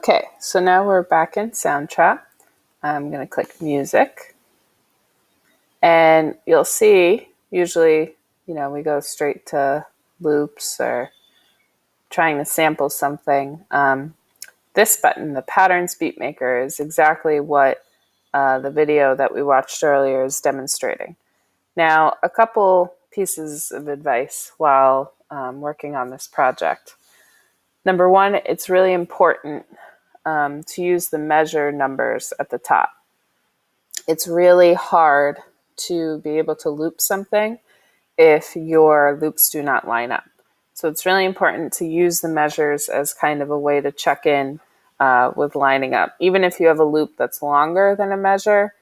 Okay, so now we're back in Soundtrap. I'm going to click Music. And you'll see, usually, we go straight to loops or trying to sample something. This button, the Patterns Beatmaker, is exactly what the video that we watched earlier is demonstrating. Now, a couple pieces of advice while working on this project. Number one, it's really important to use the measure numbers at the top. It's really hard to be able to loop something if your loops do not line up. So it's really important to use the measures as kind of a way to check in with lining up. Even if you have a loop that's longer than a measure,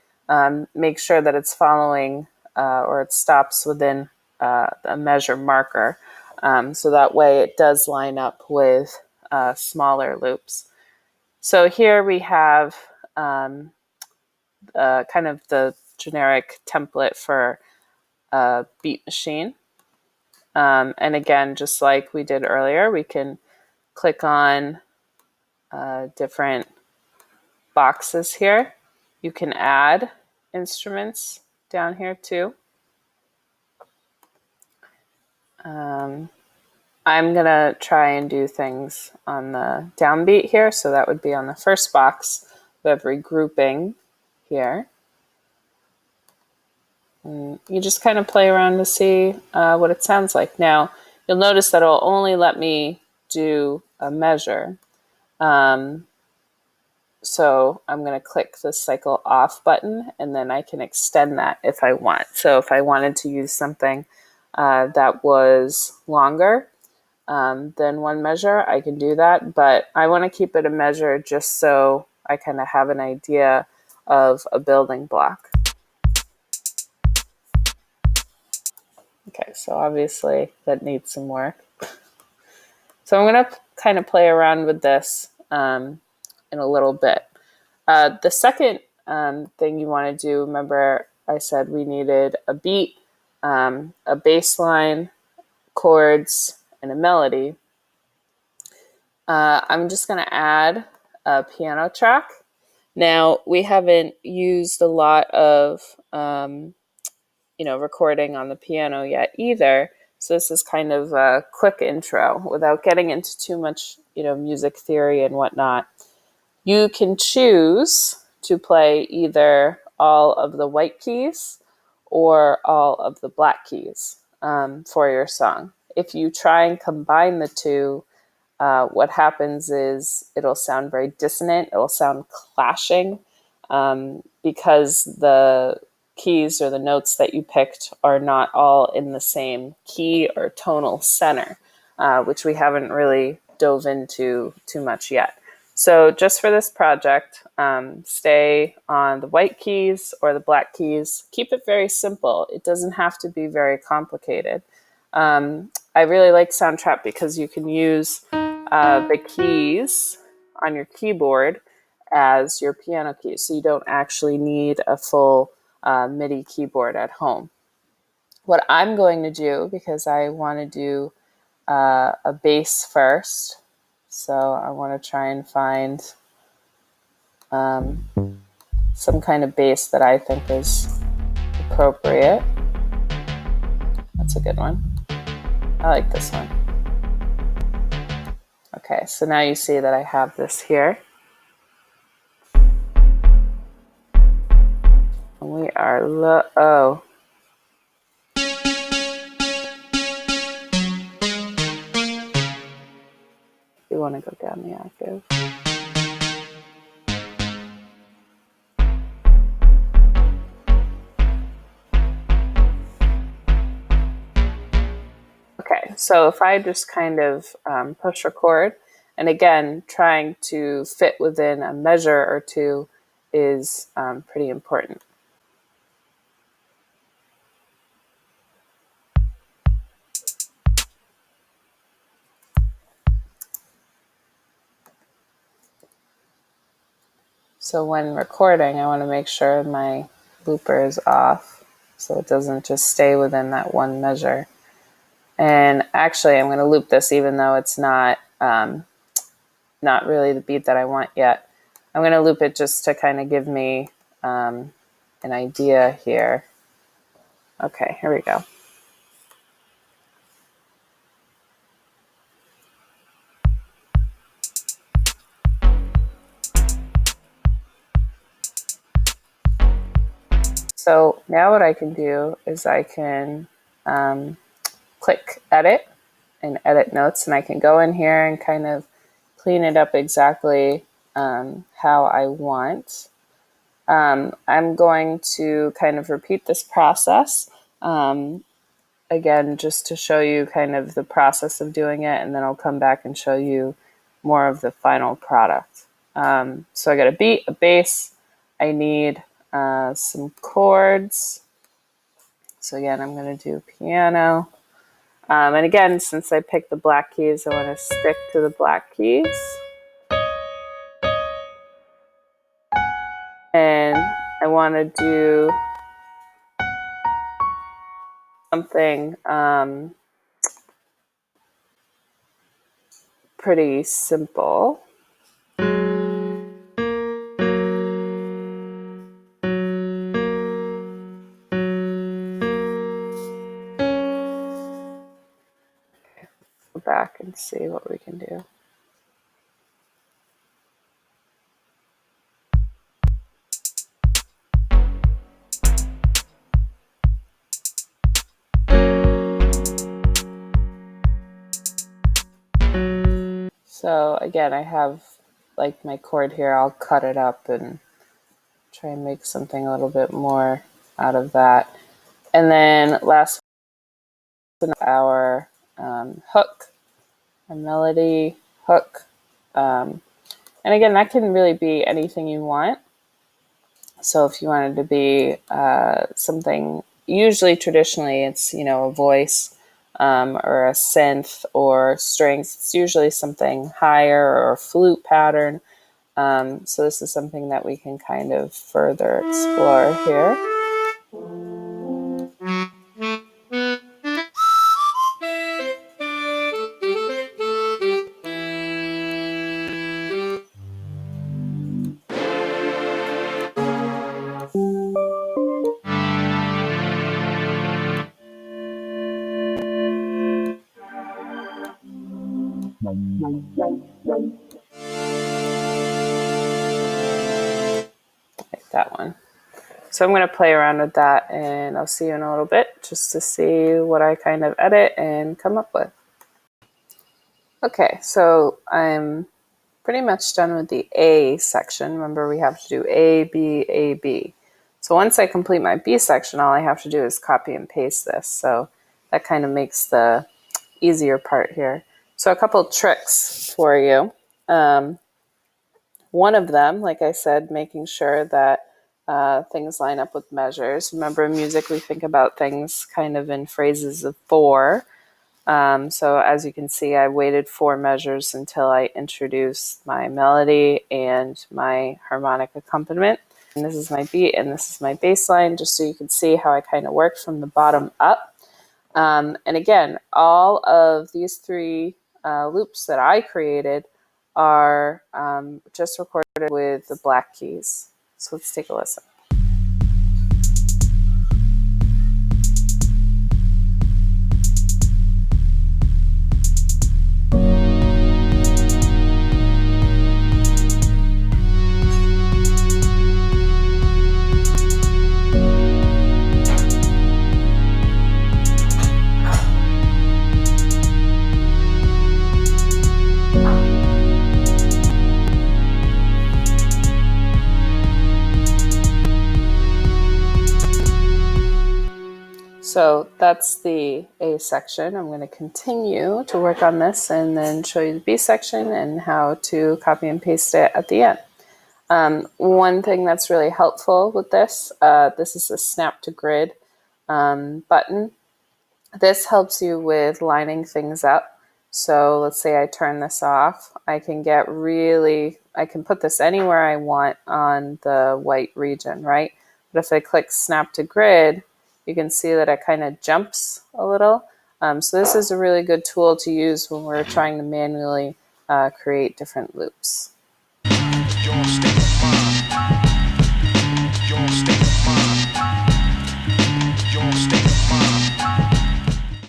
make sure that it's following or it stops within a measure marker. So that way it does line up with smaller loops. So here we have kind of the generic template for a beat machine. And again, just like we did earlier, we can click on different boxes here. You can add instruments down here too. I'm going to try and do things on the downbeat here. So that would be on the first box. We have regrouping here. And you just kind of play around to see what it sounds like. Now, you'll notice that it'll only let me do a measure. So I'm going to click the cycle off button, and then I can extend that if I want. So if I wanted to use something that was longer than one measure, I can do that. But I want to keep it a measure just so I kind of have an idea of a building block. Okay, so obviously that needs some work. So I'm going to kind of play around with this in a little bit. The second thing you want to do, remember I said we needed a beat, a bass line, chords, and a melody. I'm just going to add a piano track. Now, we haven't used a lot of recording on the piano yet either. So this is kind of a quick intro without getting into too much, music theory and whatnot. You can choose to play either all of the white keys or all of the black keys for your song. If you try and combine the two, what happens is it'll sound very dissonant. It'll sound clashing because the keys or the notes that you picked are not all in the same key or tonal center, which we haven't really dove into too much yet. So just for this project, stay on the white keys or the black keys. Keep it very simple. It doesn't have to be very complicated. I really like Soundtrap because you can use the keys on your keyboard as your piano keys. So you don't actually need a full MIDI keyboard at home. What I'm going to do, because I want to do a bass first, so I want to try and find some kind of bass that I think is appropriate. That's a good one. I like this one. Okay, so now you see that I have this here. And we are low. You want to go down the octave. Okay, so if I just kind of push record, and again, trying to fit within a measure or two is pretty important. So when recording, I want to make sure my looper is off so it doesn't just stay within that one measure. And actually, I'm going to loop this even though it's not not really the beat that I want yet. I'm going to loop it just to kind of give me an idea here. Okay, here we go. So now what I can do is I can click edit and edit notes, and I can go in here and kind of clean it up exactly how I want. I'm going to kind of repeat this process again, just to show you kind of the process of doing it, and then I'll come back and show you more of the final product. So I got a beat, a bass, I need some chords. So again, I'm going to do piano. And again, since I picked the black keys, I want to stick to the black keys. And I want to do something pretty simple. Go back and see what we can do. So again, I have like my chord here. I'll cut it up and try and make something a little bit more out of that. And then last, our hook, a melody hook. And again, that can really be anything you want. So if you wanted to be something, usually traditionally it's, a voice or a synth or strings. It's usually something higher or a flute pattern. So this is something that we can kind of further explore here. Like that one. So I'm going to play around with that, and I'll see you in a little bit just to see what I kind of edit and come up with. Okay, so I'm pretty much done with the A section. Remember, we have to do A, B, A, B. So once I complete my B section, all I have to do is copy and paste this. So that kind of makes the easier part here. So a couple tricks for you. One of them, like I said, making sure that things line up with measures. Remember, in music, we think about things kind of in phrases of 4. So as you can see, I waited 4 measures until I introduced my melody and my harmonic accompaniment. And this is my beat and this is my bass line, just so you can see how I kind of worked from the bottom up. And again, all of these 3 loops that I created are just recorded with the black keys. So let's take a listen. So that's the A section. I'm going to continue to work on this and then show you the B section and how to copy and paste it at the end. One thing that's really helpful with this, this is a snap to grid button. This helps you with lining things up. So let's say I turn this off. I can put this anywhere I want on the white region, right? But if I click snap to grid, you can see that it kind of jumps a little. So this is a really good tool to use when we're trying to manually create different loops. Your state of mind.